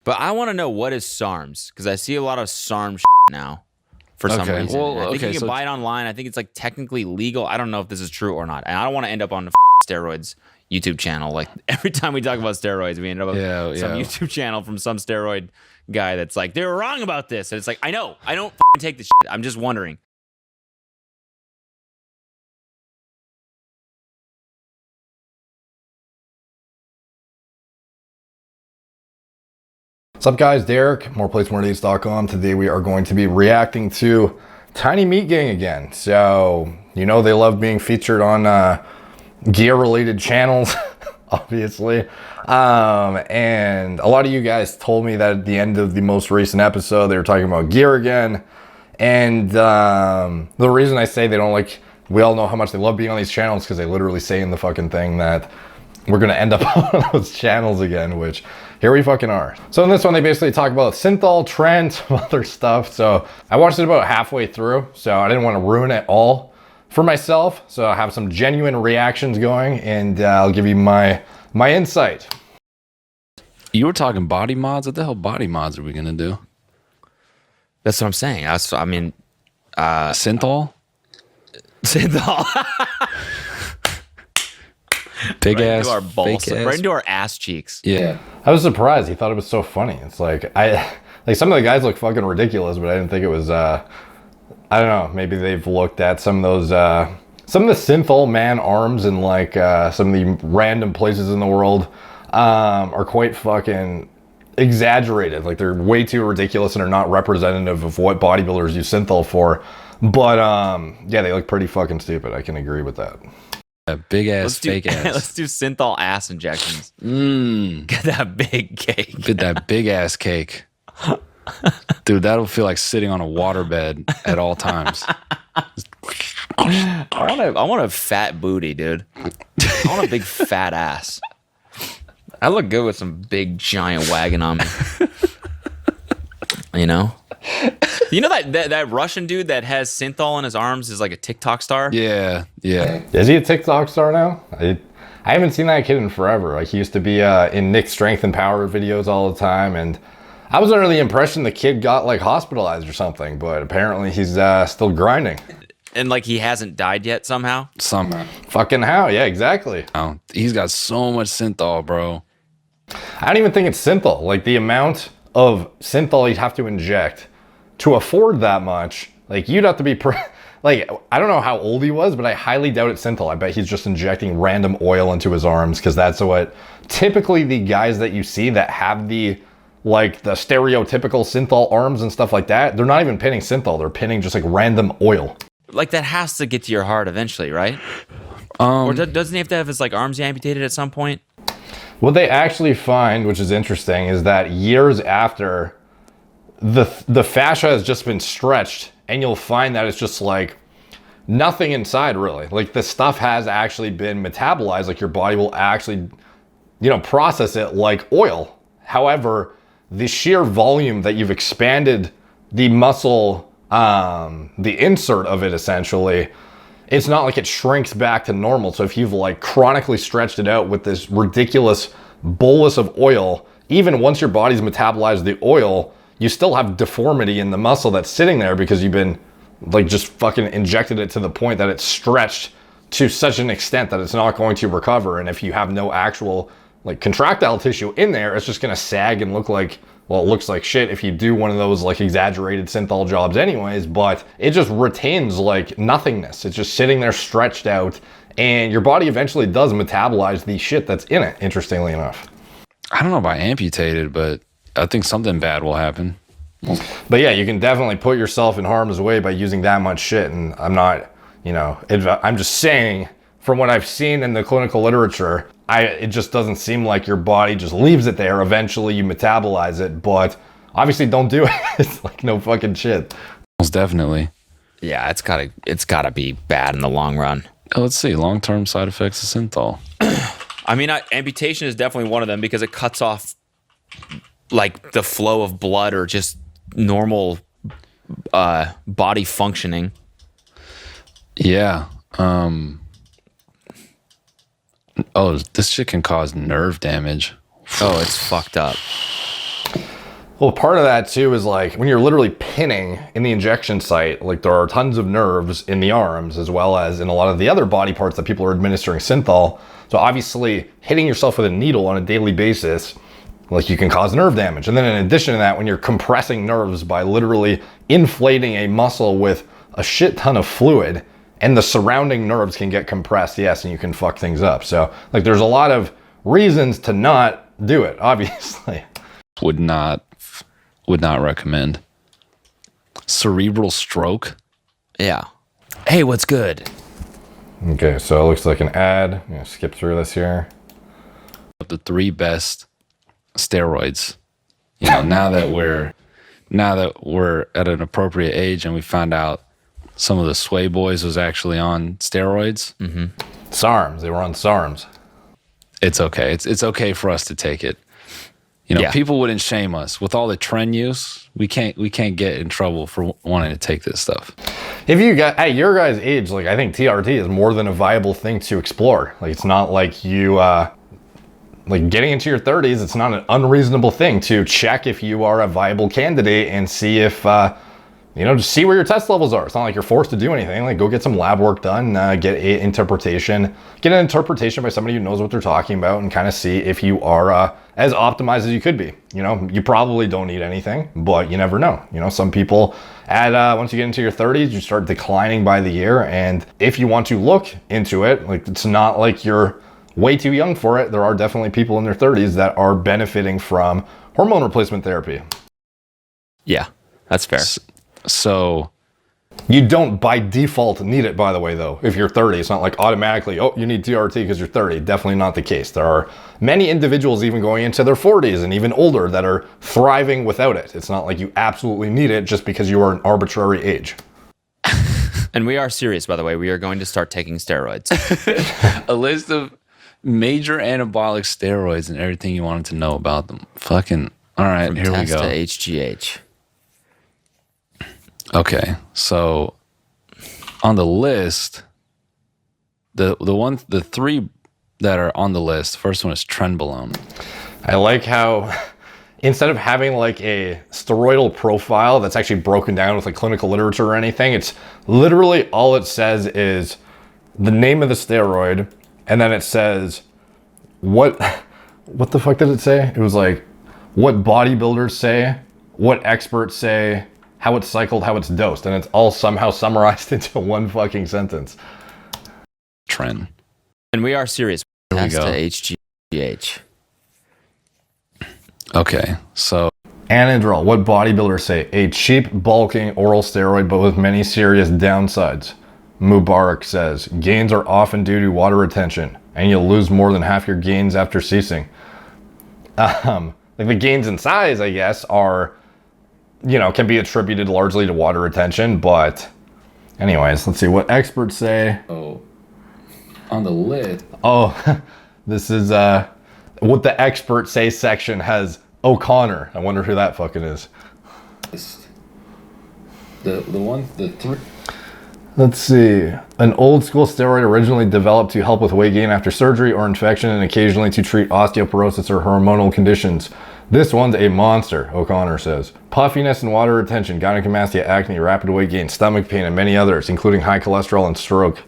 But I want to know what is SARMs, because I see a lot of SARM now for some reason. Well, I think you can buy it online. I think it's like technically legal. I don't know if this is true or not. And I don't want to end up on the steroids YouTube channel. Like every time we talk about steroids, we end up on some YouTube channel from some steroid guy that's like, they were wrong about this. And it's like, I know, I don't take the shit. I'm just wondering. What's up, guys? Derek, moreplates.com. Today we are going to be reacting to Tiny Meat Gang again. So, you know they love being featured on gear-related channels, obviously. And a lot of you guys told me that at the end of the most recent episode, they were talking about gear again. And the reason I say they don't like, we all know how much they love being on these channels because they literally say in the fucking thing that we're going to end up on those channels again, which here we fucking are. So in this one, they basically talk about synthol, Tren, some other stuff. So I watched it about halfway through, so I didn't want to ruin it all for myself. So I have some genuine reactions going, and I'll give you my insight. You were talking body mods. What the hell body mods are we gonna do? That's what I'm saying. I mean, synthol? Synthol. Big ass, into our balls, fake ass. right into our ass cheeks. Yeah. I was surprised. He thought it was so funny. It's like, some of the guys look fucking ridiculous, but I didn't think it was, I don't know, maybe they've looked at some of those, some of the synthol man arms in like some of the random places in the world are quite fucking exaggerated. Like they're way too ridiculous and are not representative of what bodybuilders use synthol for. But yeah, they look pretty fucking stupid. I can agree with that. A big ass, fake ass. Let's do synthol ass injections. Get that big cake. Get that big ass cake. Dude, that'll feel like sitting on a waterbed at all times. I want a fat booty, dude. I want a big fat ass. I look good with some big giant wagon on me. You know? You know that Russian dude that has synthol in his arms is like a TikTok star? Yeah, yeah. Is he a TikTok star now? I haven't seen that kid in forever. Like he used to be in Nick's Strength and Power videos all the time, and I was under the impression the kid got like hospitalized or something, but apparently he's still grinding. And like he hasn't died yet somehow? Somehow. Fucking how? Yeah, exactly. Oh, he's got so much synthol, bro. I don't even think it's synthol. Like the amount of synthol you'd have to inject to afford that much, like you'd have to be like, I don't know how old he was, but I highly doubt it's synthol. I bet he's just injecting random oil into his arms, because that's what typically the guys that you see that have the like the stereotypical synthol arms and stuff like that, they're not even pinning synthol, they're pinning just like random oil. Like that has to get to your heart eventually, right? Or doesn't he have to have his like arms amputated at some point? What they actually find, which is interesting, is that years after the fascia has just been stretched, and you'll find that it's just like nothing inside really. Like the stuff has actually been metabolized, like your body will actually, you know, process it like oil. However, the sheer volume that you've expanded the muscle, the insert of it essentially, it's not like it shrinks back to normal. So if you've like chronically stretched it out with this ridiculous bolus of oil, even once your body's metabolized the oil, you still have deformity in the muscle that's sitting there because you've been like just fucking injected it to the point that it's stretched to such an extent that it's not going to recover. And if you have no actual like contractile tissue in there, it's just gonna sag and look like, well, it looks like shit if you do one of those like exaggerated synthol jobs anyways, but it just retains like nothingness. It's just sitting there stretched out, and your body eventually does metabolize the shit that's in it, interestingly enough. I don't know about amputated, but I think something bad will happen. But yeah, you can definitely put yourself in harm's way by using that much shit. And I'm not, you know, I'm just saying from what I've seen in the clinical literature, it just doesn't seem like your body just leaves it there. Eventually you metabolize it, but obviously don't do it. It's like no fucking shit. Most definitely. Yeah, it's gotta be bad in the long run. Let's see, long-term side effects of synthol. I mean, amputation is definitely one of them because it cuts off like the flow of blood or just normal body functioning. Yeah. Oh, this shit can cause nerve damage. Oh, it's fucked up. Well, part of that too is like when you're literally pinning in the injection site, like there are tons of nerves in the arms as well as in a lot of the other body parts that people are administering synthol. So obviously hitting yourself with a needle on a daily basis, like you can cause nerve damage. And then in addition to that, when you're compressing nerves by literally inflating a muscle with a shit ton of fluid and the surrounding nerves can get compressed, yes, and you can fuck things up. So like there's a lot of reasons to not do it, obviously. Would not recommend. Cerebral stroke. Yeah. Hey, what's good? Okay, so it looks like an ad. I'm gonna skip through this here. The 3 best steroids. You know, now that we're at an appropriate age and we found out some of the Sway Boys was actually on steroids. Mm-hmm. SARMs. They were on SARMs. It's okay. It's okay for us to take it. You know, people wouldn't shame us with all the Tren use. We can't get in trouble for wanting to take this stuff. If you got at your guys' age, like I think TRT is more than a viable thing to explore. Like it's not like you like getting into your 30s. It's not an unreasonable thing to check if you are a viable candidate and see if you know, just see where your test levels are. It's not like you're forced to do anything. Like go get some lab work done, get an interpretation by somebody who knows what they're talking about and kind of see if you are as optimized as you could be. You know, you probably don't need anything, but you never know. You know, some people once you get into your 30s, you start declining by the year. And if you want to look into it, like it's not like you're way too young for it. There are definitely people in their 30s that are benefiting from hormone replacement therapy. Yeah, that's fair. So you don't by default need it, by the way, though. If you're 30, it's not like automatically, oh, you need TRT because you're 30. Definitely not the case. There are many individuals even going into their 40s and even older that are thriving without it. It's not like you absolutely need it just because you are an arbitrary age. And we are serious, by the way. We are going to start taking steroids. a list of major anabolic steroids and everything you wanted to know about them. Fucking, all right, From here we test go. to HGH. Okay, so on the list, the 3 that are on the list, first one is Trenbolone. I like how instead of having like a steroidal profile that's actually broken down with like clinical literature or anything, it's literally all it says is the name of the steroid, and then it says what the fuck did it say? It was like what bodybuilders say, what experts say, how it's cycled, how it's dosed, and it's all somehow summarized into one fucking sentence. Tren. And we are serious. Here we Test go. to HGH. Okay, so Anadrol, what bodybuilders say, a cheap bulking oral steroid but with many serious downsides. Mubarak says, gains are often due to water retention and you'll lose more than half your gains after ceasing. Like the gains in size, I guess, are, you know, can be attributed largely to water retention, but anyways, let's see what experts say. oh, on the list. Oh, this is what the experts say section has O'Connor. I wonder who that fucking is. The 3. Let's see. An old school steroid originally developed to help with weight gain after surgery or infection and occasionally to treat osteoporosis or hormonal conditions. This one's a monster, O'Connor says. Puffiness and water retention, gynecomastia, acne, rapid weight gain, stomach pain, and many others, including high cholesterol and stroke.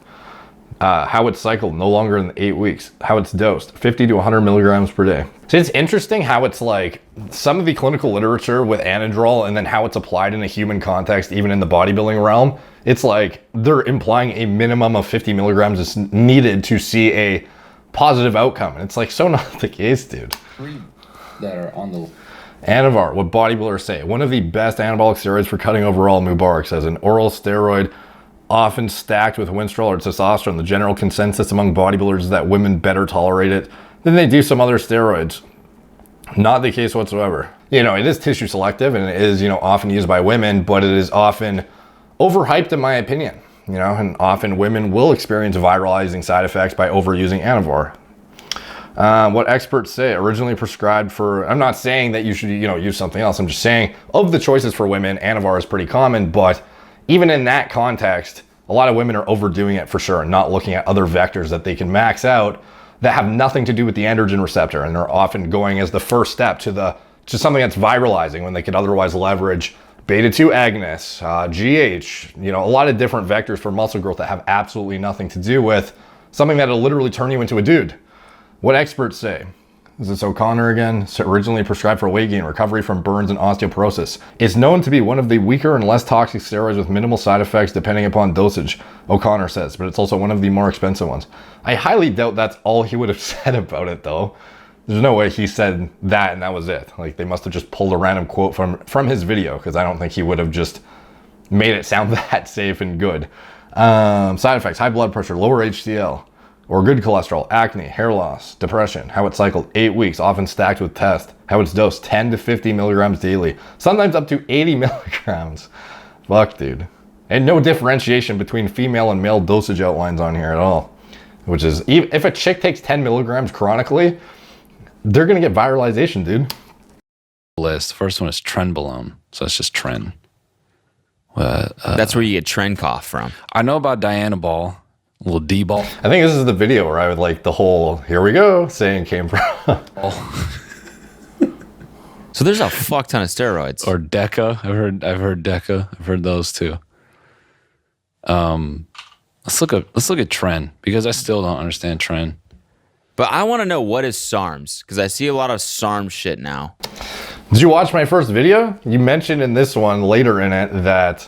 How it's cycled, no longer than 8 weeks. How it's dosed, 50 to 100 milligrams per day. So it's interesting how it's like some of the clinical literature with Anadrol and then how it's applied in a human context, even in the bodybuilding realm. It's like they're implying a minimum of 50 milligrams is needed to see a positive outcome. And it's like, so not the case, dude. 3 that are on the Anavar, what bodybuilders say, one of the best anabolic steroids for cutting overall, Mubarak says, an oral steroid often stacked with Winstrol or testosterone. The general consensus among bodybuilders is that women better tolerate it than they do some other steroids. Not the case whatsoever. You know, it is tissue selective and it is, you know, often used by women, but it is often overhyped in my opinion. You know, and often women will experience viralizing side effects by overusing Anavar. What experts say, originally prescribed for, I'm not saying that you should, you know, use something else. I'm just saying of the choices for women, Anavar is pretty common, but even in that context, a lot of women are overdoing it for sure and not looking at other vectors that they can max out that have nothing to do with the androgen receptor. And they're often going as the first step to the It's just something that's viralizing when they could otherwise leverage beta-2 agonists, GH, you know, a lot of different vectors for muscle growth that have absolutely nothing to do with something that'll literally turn you into a dude. What experts say. Is this O'Connor again? So originally prescribed for weight gain, recovery from burns, and osteoporosis. It's known to be one of the weaker and less toxic steroids with minimal side effects depending upon dosage, O'Connor says, but it's also one of the more expensive ones. I highly doubt that's all he would have said about it though. There's no way he said that and that was it. Like they must have just pulled a random quote from his video, because I don't think he would have just made it sound that safe and good. Side effects, high blood pressure, lower HDL, or good cholesterol, acne, hair loss, depression, how it's cycled 8 weeks, often stacked with test, how it's dosed 10 to 50 milligrams daily, sometimes up to 80 milligrams. Fuck, dude. And no differentiation between female and male dosage outlines on here at all. Which is, if a chick takes 10 milligrams chronically, they're gonna get viralization, dude. List. First one is Trenbolone, so it's just Tren. That's where you get Tren cough from. I know about Dianabol, a little D-ball. I think this is the video where I would like the whole "here we go" saying came from. So there's a fuck ton of steroids. Or Deca. I've heard Deca. I've heard those too. Let's look at Tren, because I still don't understand Tren. But I want to know, what is SARMs? Because I see a lot of SARM shit now. Did you watch my first video? You mentioned in this one later in it that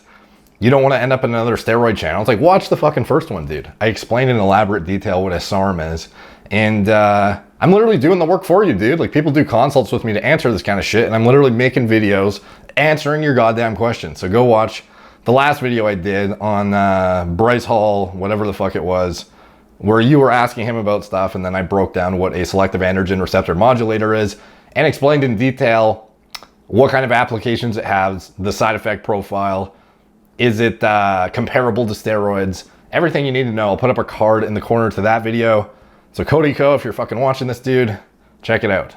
you don't want to end up in another steroid channel. It's like, watch the fucking first one, dude. I explained in elaborate detail what a SARM is. And I'm literally doing the work for you, dude. Like, people do consults with me to answer this kind of shit, and I'm literally making videos answering your goddamn questions. So go watch the last video I did on Bryce Hall, whatever the fuck it was, where you were asking him about stuff, and then I broke down what a selective androgen receptor modulator is and explained in detail what kind of applications it has, the side effect profile, is it comparable to steroids, everything you need to know. I'll put up a card in the corner to that video. So Cody Co, if you're fucking watching this, dude, check it out.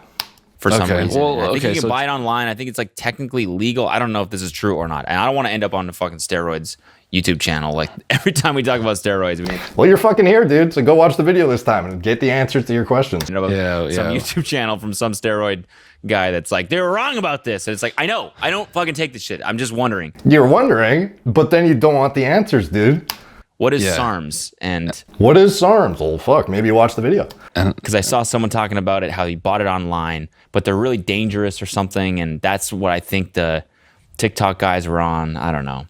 For some reason. Well, I think okay, you can buy it online. I think it's like technically legal. I don't know if this is true or not. And I don't want to end up on the fucking steroids YouTube channel. Like every time we talk about steroids, well, you're fucking here, dude. So go watch the video this time and get the answers to your questions. Some YouTube channel from some steroid guy that's like, they were wrong about this. And it's like, I know, I don't fucking take this shit. I'm just wondering. You're wondering, but then you don't want the answers, dude. What is SARMs? And what is SARMs? Oh, fuck. Maybe you watched the video. Because I saw someone talking about it, how he bought it online, but they're really dangerous or something. And that's what I think the TikTok guys were on. I don't know.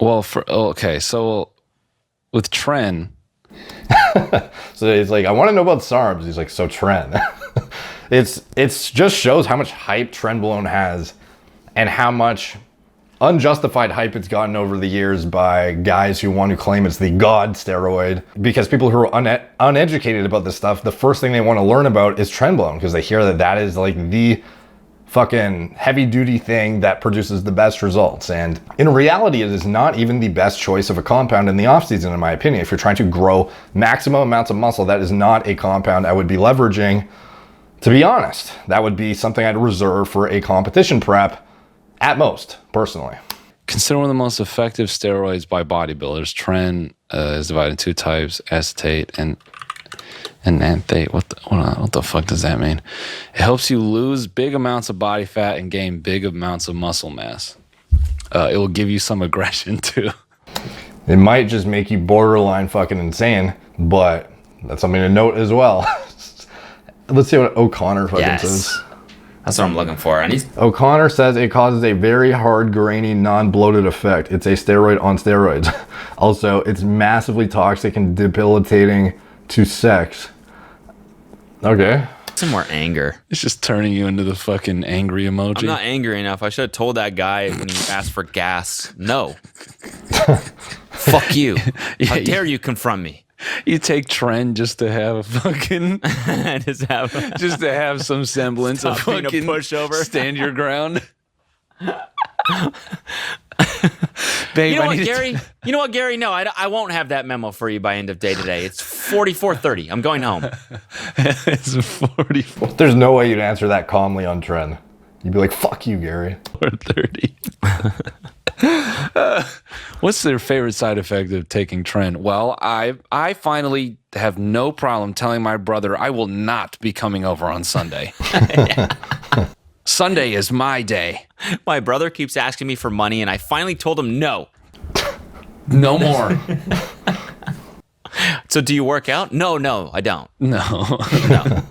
Well, so with Tren. So he's like, I want to know about SARMs. He's like, so Tren. It's just shows how much hype Trenbolone has and how much unjustified hype it's gotten over the years by guys who want to claim it's the god steroid, because people who are uneducated about this stuff, the first thing they want to learn about is Trenbolone, because they hear that is like the fucking heavy duty thing that produces the best results. And in reality, it is not even the best choice of a compound in the off season, in my opinion. If you're trying to grow maximum amounts of muscle, that is not a compound I would be leveraging. To be honest, that would be something I'd reserve for a competition prep at most, personally. Considered one of the most effective steroids by bodybuilders. Tren is divided into two types: acetate and anthate. What the fuck does that mean? It helps you lose big amounts of body fat and gain big amounts of muscle mass. It will give you some aggression too. It might just make you borderline fucking insane, but that's something to note as well. Let's see what O'Connor fucking says. That's what I'm looking for. O'Connor says it causes a very hard, grainy, non-bloated effect. It's a steroid on steroids. Also, it's massively toxic and debilitating to sex. Okay. Some more anger. It's just turning you into the fucking angry emoji. I'm not angry enough. I should have told that guy when he asked for gas, no. Fuck you. How dare you confront me? You take Tren just to have a fucking just to have some semblance of fucking pushover. Stand your ground. Babe, you know what, Gary? No, I won't have that memo for you by end of day today. It's 44:30. I'm going home. It's 44. There's no way you'd answer that calmly on Tren. You'd be like, fuck you, Gary. 4:30. What's their favorite side effect of taking Tren? Well, I finally have no problem telling my brother I will not be coming over on Sunday. Sunday is my day. My brother keeps asking me for money, and I finally told him no. No more. So do you work out? No, I don't. No. No.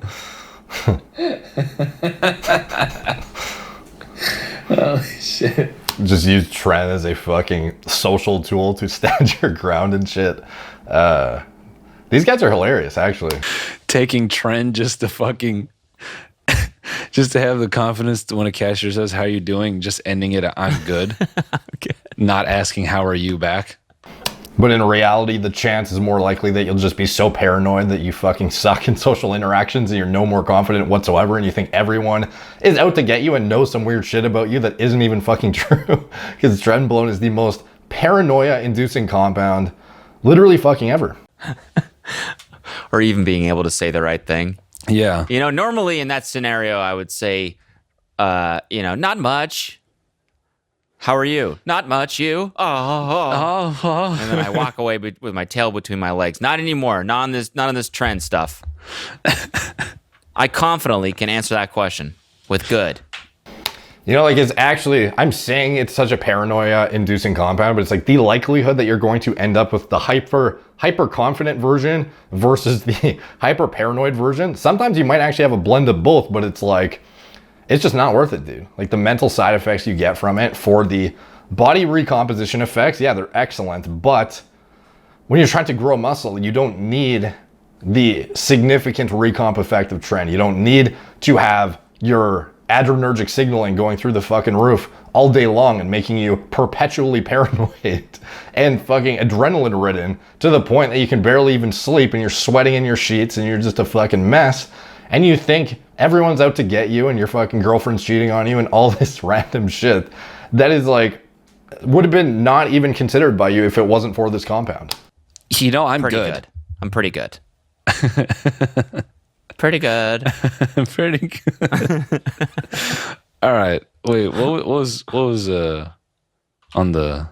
Oh, shit. Just use Tren as a fucking social tool to stand your ground and shit. These guys are hilarious, actually. Taking Tren just to fucking... just to have the confidence to when a cashier says, how you doing? Just ending it at, I'm good. Okay. Not asking, how are you back? But in reality, the chance is more likely that you'll just be so paranoid that you fucking suck in social interactions and you're no more confident whatsoever and you think everyone is out to get you and knows some weird shit about you that isn't even fucking true. Because Trenbolone is the most paranoia-inducing compound literally fucking ever. Or even being able to say the right thing. Yeah. You know, normally in that scenario, I would say, not much. How are you? Not much. You? Oh. And then I walk away with my tail between my legs. Not anymore. Not on this Tren stuff. I confidently can answer that question with good. You know, like it's actually, I'm saying it's such a paranoia-inducing compound, but it's like the likelihood that you're going to end up with the hyper-confident version versus the hyper-paranoid version. Sometimes you might actually have a blend of both, but it's like, it's just not worth it, dude. Like the mental side effects you get from it for the body recomposition effects, yeah, they're excellent. But when you're trying to grow muscle, you don't need the significant recomp effect of Tren. You don't need to have your adrenergic signaling going through the fucking roof all day long and making you perpetually paranoid and fucking adrenaline ridden to the point that you can barely even sleep and you're sweating in your sheets and you're just a fucking mess. And you think everyone's out to get you and your fucking girlfriend's cheating on you and all this random shit that is like, would have been not even considered by you if it wasn't for this compound. You know, I'm Pretty good. I'm pretty good. Pretty good. Pretty good. All right. Wait, what was on the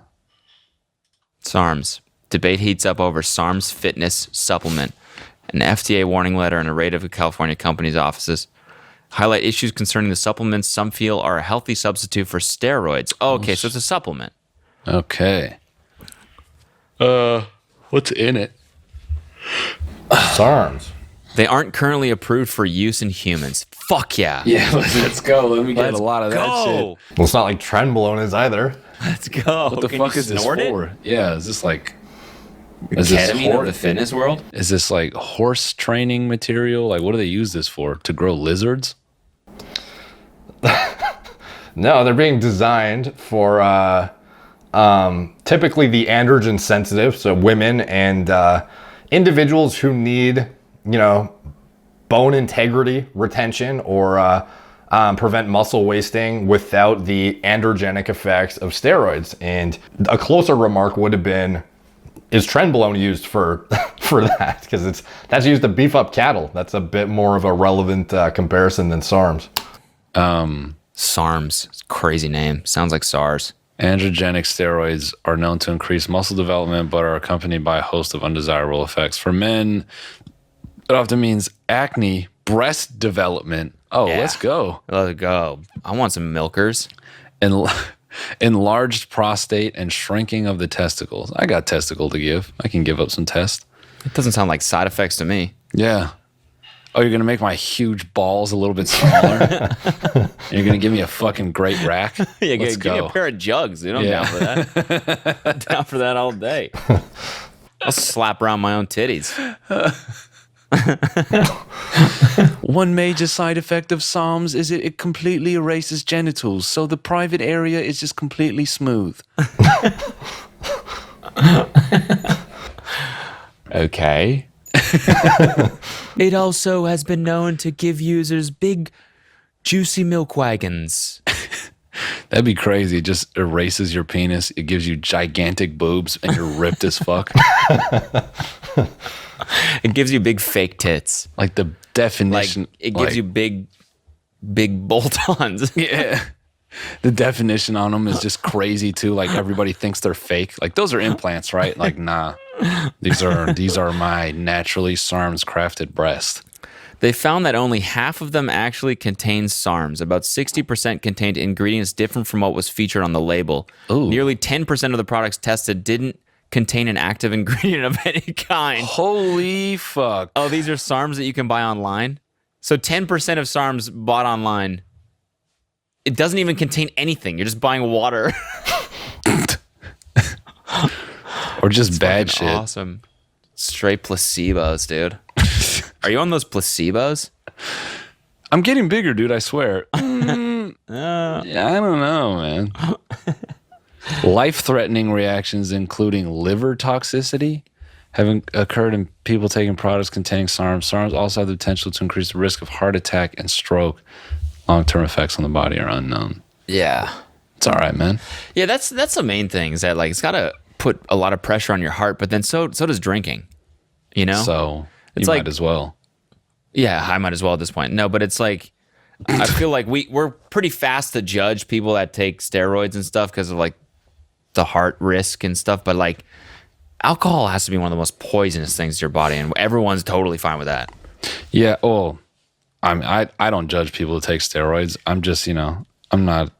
SARMs? Debate heats up over SARMs fitness supplement. An FDA warning letter and a raid of California companies' offices highlight issues concerning the supplements some feel are a healthy substitute for steroids. Oh, okay, so it's a supplement. Okay. What's in it? SARMs. They aren't currently approved for use in humans. Fuck yeah. Yeah, let's go. Let me get a lot of that shit. Well, it's not like Trenbolone is either. Let's go. What the fuck is this for? Yeah, is this like... Is Ketamine of the fitness world? Is this like horse training material? Like, what do they use this for? To grow lizards? No, they're being designed for typically the androgen sensitive, so women and individuals who need, bone integrity retention or prevent muscle wasting without the androgenic effects of steroids. And a closer remark would have been, is Trenbolone used for that? Because that's used to beef up cattle. That's a bit more of a relevant comparison than SARMs. SARMs. It's a crazy name. Sounds like SARS. Androgenic steroids are known to increase muscle development, but are accompanied by a host of undesirable effects. For men, it often means acne, breast development. Oh, Yeah. Let's go. Let's go. I want some milkers. And enlarged prostate and shrinking of the testicles. I got testicle to give. I can give up some test. It doesn't sound like side effects to me. Yeah. Oh, you're going to make my huge balls a little bit smaller? And you're going to give me a fucking great rack? Yeah, Let's give me go. a pair of jugs. Dude. I'm down for that. I'm down for that all day. I'll slap around my own titties. One major side effect of SARMs is it completely erases genitals, so the private area is just completely smooth. Okay. It also has been known to give users big, juicy milk wagons. That'd be crazy. It just erases your penis. It gives you gigantic boobs and you're ripped as fuck. It gives you big fake tits. Like the definition. Like it gives you big bolt-ons. Yeah. The definition on them is just crazy too. Like everybody thinks they're fake. Like those are implants, right? Like nah, these are my naturally SARMs crafted breast. They found that only half of them actually contained SARMs. About 60% contained ingredients different from what was featured on the label. Ooh. Nearly 10% of the products tested didn't contain an active ingredient of any kind. Holy fuck. Oh, these are SARMs that you can buy online? So 10% of SARMs bought online, it doesn't even contain anything. You're just buying water. Or just bad shit. Awesome. Straight placebos, dude. Are you on those placebos? I'm getting bigger, dude, I swear. Yeah, I don't know, man. Life-threatening reactions, including liver toxicity, have occurred in people taking products containing SARMs. SARMs also have the potential to increase the risk of heart attack and stroke. Long-term effects on the body are unknown. Yeah. It's all right, man. Yeah, that's the main thing, is that like it's got to put a lot of pressure on your heart, but then so does drinking, you know? So it's you like, might as well. Yeah, I might as well at this point. No, but it's like, I feel like we're pretty fast to judge people that take steroids and stuff because of like the heart risk and stuff, but like alcohol has to be one of the most poisonous things to your body, and everyone's totally fine with that. Yeah, well, I don't judge people who take steroids. I'm just, I'm not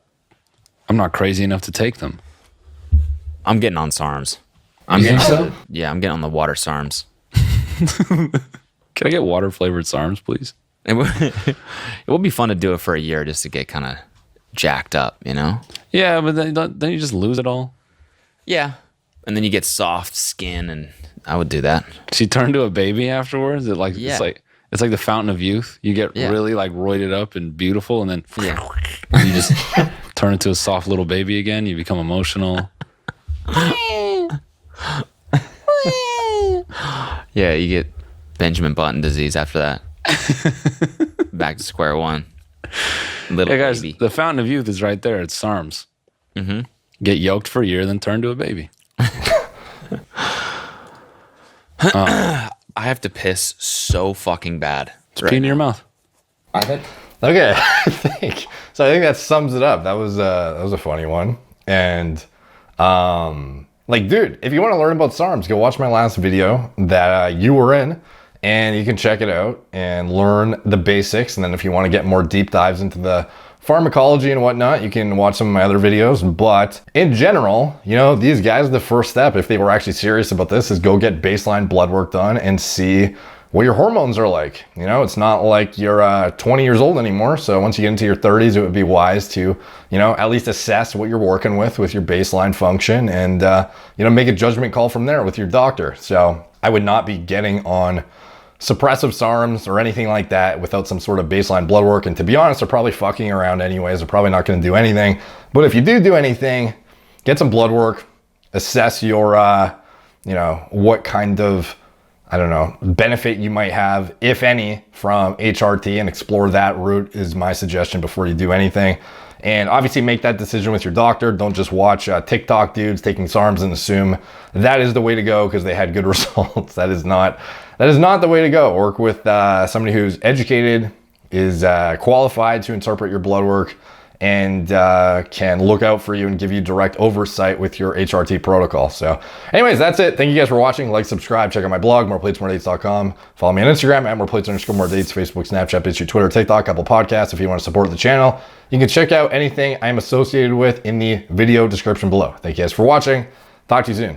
crazy enough to take them. I'm getting on SARMs. You think so? Yeah, I'm getting on the water SARMs. Can I get water flavored SARMs, please? It would be fun to do it for a year just to get kind of jacked up, you know? Yeah, but then you just lose it all. Yeah. And then you get soft skin, and I would do that. So you turn to a baby afterwards? It's like the fountain of youth. You get really like roided up and beautiful, and then you just turn into a soft little baby again. You become emotional. Yeah, you get Benjamin Button disease after that. Back to square one. Little guys, baby. the fountain of youth is right there. It's SARMs. Mm-hmm. Get yoked for a year, then turn to a baby. I have to piss so fucking bad. Pee in your mouth. Okay, I think that sums it up. That was a funny one. And like, dude, if you want to learn about SARMs, go watch my last video that you were in, and you can check it out and learn the basics. And then if you want to get more deep dives into the pharmacology and whatnot, you can watch some of my other videos. But in general, these guys, the first step, if they were actually serious about this, is go get baseline blood work done and see what your hormones are like. It's not like you're 20 years old anymore. So once you get into your 30s, it would be wise to, at least assess what you're working with your baseline function, and, make a judgment call from there with your doctor. So I would not be getting on suppressive SARMs or anything like that without some sort of baseline blood work. And to be honest, they're probably fucking around anyways. They're probably not going to do anything. But if you do anything, get some blood work, assess your, what kind of, benefit you might have, if any, from HRT, and explore that route is my suggestion before you do anything. And obviously make that decision with your doctor. Don't just watch TikTok dudes taking SARMs and assume that is the way to go because they had good results. That is not the way to go. Work with somebody who's educated, is qualified to interpret your blood work, and can look out for you and give you direct oversight with your HRT protocol. So anyways, that's it. Thank you guys for watching. Like, subscribe, check out my blog, moreplates.com. Follow me on Instagram at moreplates_moredates, Facebook, Snapchat, Instagram, Twitter, TikTok, Apple Podcasts. If you want to support the channel, you can check out anything I'm associated with in the video description below. Thank you guys for watching. Talk to you soon.